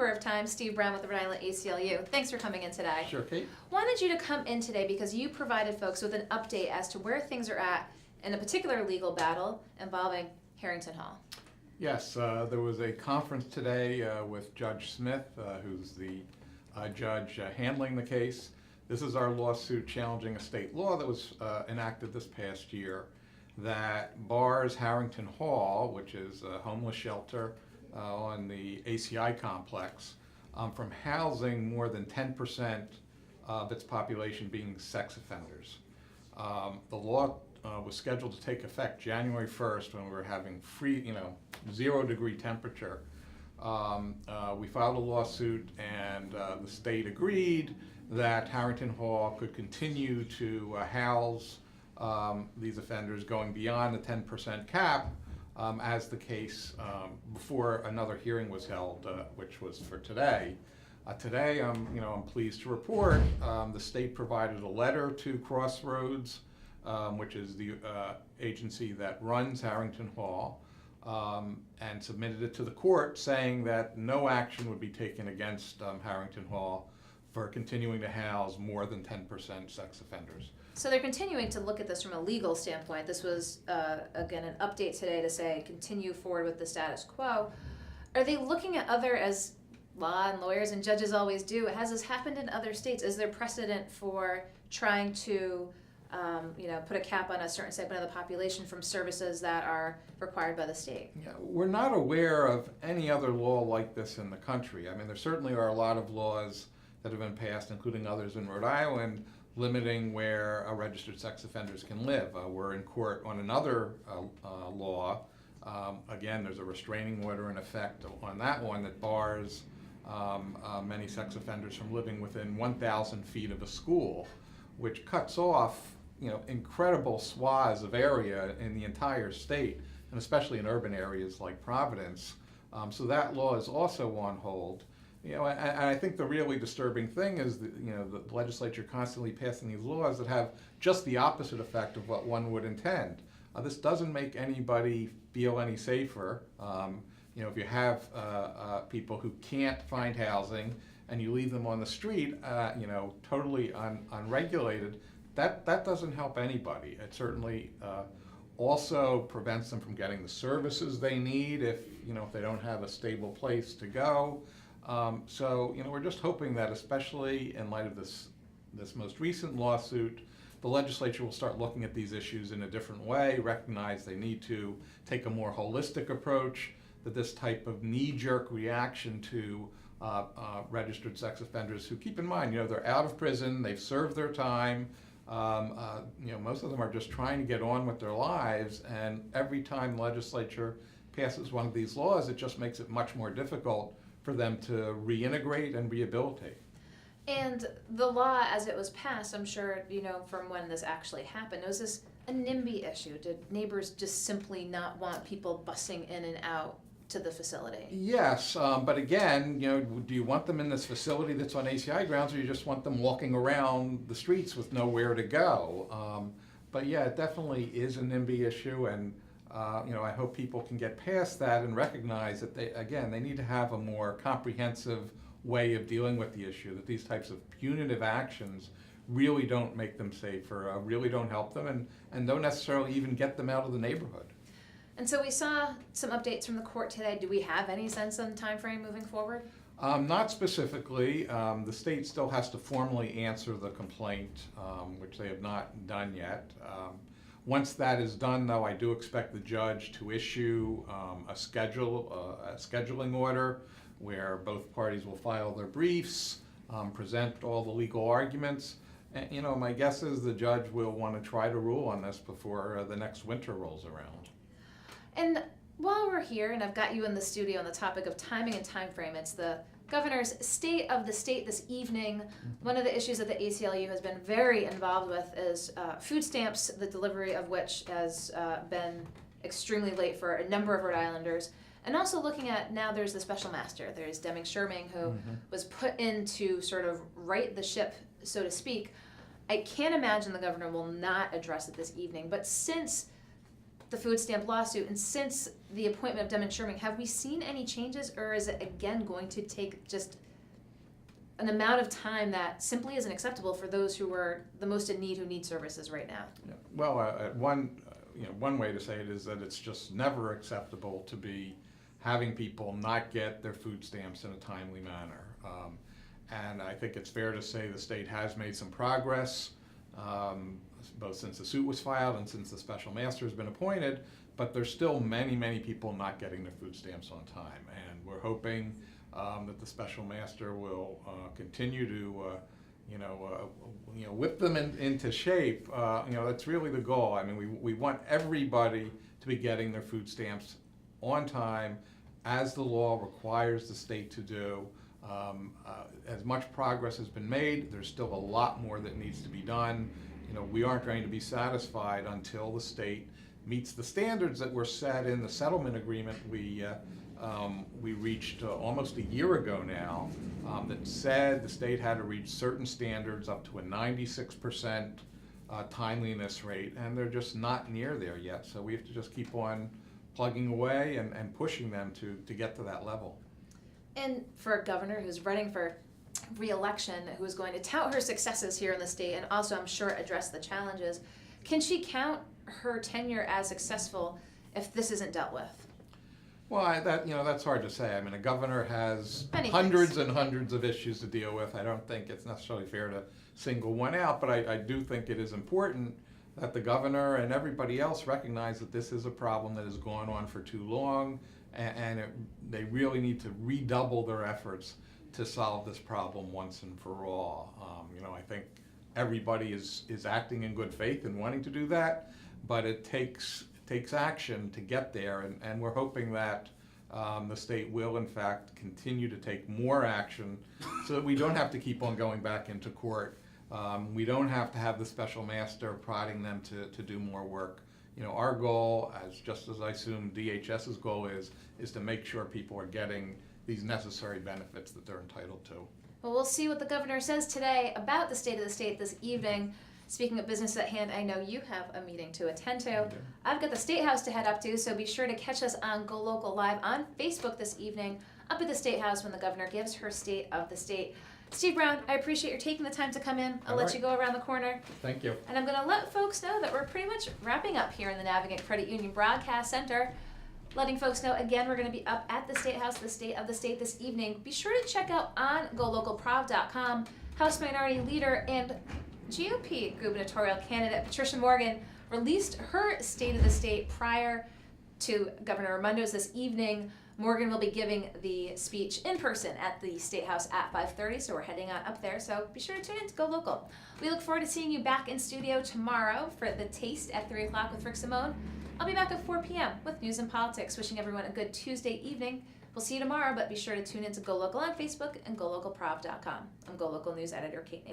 number of times, Steve Brown with the Rhode Island ACLU. Thanks for coming in today. Sure, Kate. Wanted you to come in today because you provided folks with an update as to where things are at in a particular legal battle involving Harrington Hall. Yes, there was a conference today with Judge Smith, who's the judge handling the case. This is our lawsuit challenging a state law that was enacted this past year that bars Harrington Hall, which is a homeless shelter on the ACI complex, from housing more than 10% of its population being sex offenders. The law was scheduled to take effect January 1st when we were having 0-degree temperature. We filed a lawsuit and the state agreed that Harrington Hall could continue to house these offenders going beyond the 10% cap as the case before another hearing was held, which was for today. Today, I'm pleased to report the state provided a letter to Crossroads, which is the agency that runs Harrington Hall, and submitted it to the court saying that no action would be taken against Harrington Hall for continuing to house more than 10% sex offenders. So they're continuing to look at this from a legal standpoint. This was, again, an update today to say continue forward with the status quo. Are they looking at other, as law and lawyers and judges always do, has this happened in other states? Is there precedent for trying to put a cap on a certain segment of the population from services that are required by the state? Yeah, we're not aware of any other law like this in the country. I mean, there certainly are a lot of laws that have been passed, including others in Rhode Island, limiting where registered sex offenders can live. We're in court on another law. Again, there's a restraining order in effect on that one that bars many sex offenders from living within 1,000 feet of a school, which cuts off incredible swaths of area in the entire state, and especially in urban areas like Providence. So that law is also on hold. And I think the really disturbing thing is that, the legislature constantly passing these laws that have just the opposite effect of what one would intend. This doesn't make anybody feel any safer. If you have people who can't find housing and you leave them on the street, totally unregulated, that doesn't help anybody. It certainly also prevents them from getting the services they need if they don't have a stable place to go. So we're just hoping that, especially in light of this most recent lawsuit, the legislature will start looking at these issues in a different way, recognize they need to take a more holistic approach, that this type of knee-jerk reaction to registered sex offenders who, keep in mind, they're out of prison, they've served their time, most of them are just trying to get on with their lives, and every time the legislature passes one of these laws, it just makes it much more difficult for them to reintegrate and rehabilitate. And the law, as it was passed, I'm sure, from when this actually happened, was this a NIMBY issue? Did neighbors just simply not want people busing in and out to the facility? Yes, but again, do you want them in this facility that's on ACI grounds, or you just want them walking around the streets with nowhere to go? But yeah, it definitely is a NIMBY issue, and I hope people can get past that and recognize that they need to have a more comprehensive way of dealing with the issue, that these types of punitive actions really don't make them safer, really don't help them, and don't necessarily even get them out of the neighborhood. And so we saw some updates from the court today. Do we have any sense on time frame moving forward? Not specifically. The state still has to formally answer the complaint, which they have not done yet. Once that is done, though, I do expect the judge to issue a scheduling order where both parties will file their briefs, present all the legal arguments. And, my guess is the judge will want to try to rule on this before the next winter rolls around. And while we're here, and I've got you in the studio on the topic of timing and time frame, it's the governor's state of the state this evening. One of the issues that the ACLU has been very involved with is food stamps, the delivery of which has been extremely late for a number of Rhode Islanders. And also looking at, now there's the special master. There's Deming Sherming, who was put in to sort of right the ship, so to speak. I can't imagine the governor will not address it this evening, but since the food stamp lawsuit and since the appointment of Dem and Sherman, have we seen any changes, or is it again going to take just an amount of time that simply isn't acceptable for those who are the most in need, who need services right now? Yeah. Well, one way to say it is that it's just never acceptable to be having people not get their food stamps in a timely manner. And I think it's fair to say the state has made some progress, both since the suit was filed and since the special master has been appointed, but there's still many, many people not getting their food stamps on time. And we're hoping that the special master will continue to whip them into shape. That's really the goal. I mean, we want everybody to be getting their food stamps on time, as the law requires the state to do. As much progress has been made, there's still a lot more that needs to be done. We aren't going to be satisfied until the state meets the standards that were set in the settlement agreement we reached almost a year ago now, that said the state had to reach certain standards up to a 96% timeliness rate, and they're just not near there yet. So we have to just keep on plugging away and pushing them to get to that level. And for a governor who's running for re-election, who is going to tout her successes here in the state and also, I'm sure, address the challenges, can she count her tenure as successful if this isn't dealt with? Well, that's hard to say. I mean, a governor has Many hundreds things. and hundreds of issues to deal with. I don't think it's necessarily fair to single one out, but I do think it is important that the governor and everybody else recognize that this is a problem that has gone on for too long, and they really need to redouble their efforts to solve this problem once and for all. I think everybody is acting in good faith and wanting to do that, but it takes action to get there, and we're hoping that the state will in fact continue to take more action so that we don't have to keep on going back into court. We don't have to have the special master prodding them to do more work. Our goal, just as I assume DHS's goal is to make sure people are getting these necessary benefits that they're entitled to. Well, we'll see what the governor says today about the state of the state this evening. Speaking of business at hand, I know you have a meeting to attend to. I've got the State House to head up to, so be sure to catch us on Go Local Live on Facebook this evening up at the State House when the governor gives her state of the state. Steve Brown, I appreciate your taking the time to come in. I'll let you go around the corner. Thank you. And I'm going to let folks know that we're pretty much wrapping up here in the Navigant Credit Union Broadcast Center. Letting folks know, again, we're going to be up at the State House, the State of the State this evening. Be sure to check out on golocalprov.com, House Minority Leader and GOP gubernatorial candidate Patricia Morgan released her State of the State prior to Governor Raimondo's this evening. Morgan will be giving the speech in person at the State House at 5:30, so we're heading on up there. So be sure to tune in to Go Local. We look forward to seeing you back in studio tomorrow for The Taste at 3 o'clock with Rick Simone. I'll be back at 4 p.m. with News and Politics. Wishing everyone a good Tuesday evening. We'll see you tomorrow, but be sure to tune in to Go Local on Facebook and golocalprov.com. I'm Go Local News Editor Kate.